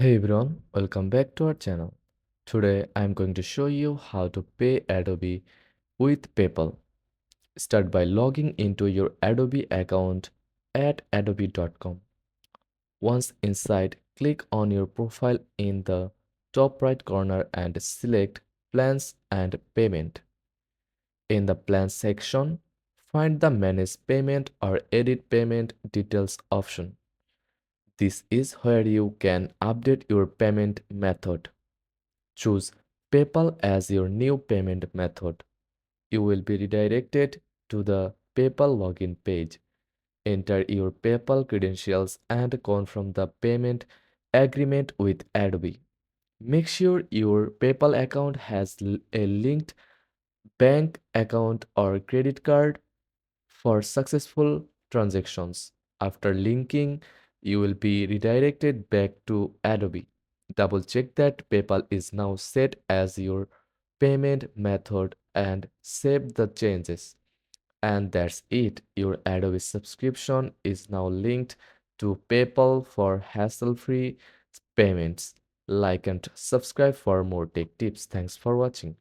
Hey everyone, welcome back to our channel. Today I'm going to show you how to pay Adobe with PayPal. Start by logging into your Adobe account at adobe.com. Once inside, click on your profile in the top right corner and select Plans and Payment. In the Plans section, find the Manage Payment or Edit Payment Details option. This is where you can update your payment method. Choose PayPal as your new payment method. You will be redirected to the PayPal login page. Enter your PayPal credentials and confirm the payment agreement with Adobe. Make sure your PayPal account has a linked bank account or credit card for successful transactions. After linking, you will be redirected back to Adobe. Double check that PayPal is now set as your payment method and save the changes. And that's it. Your Adobe subscription is now linked to PayPal for hassle-free payments. Like and subscribe for more tech tips. Thanks for watching.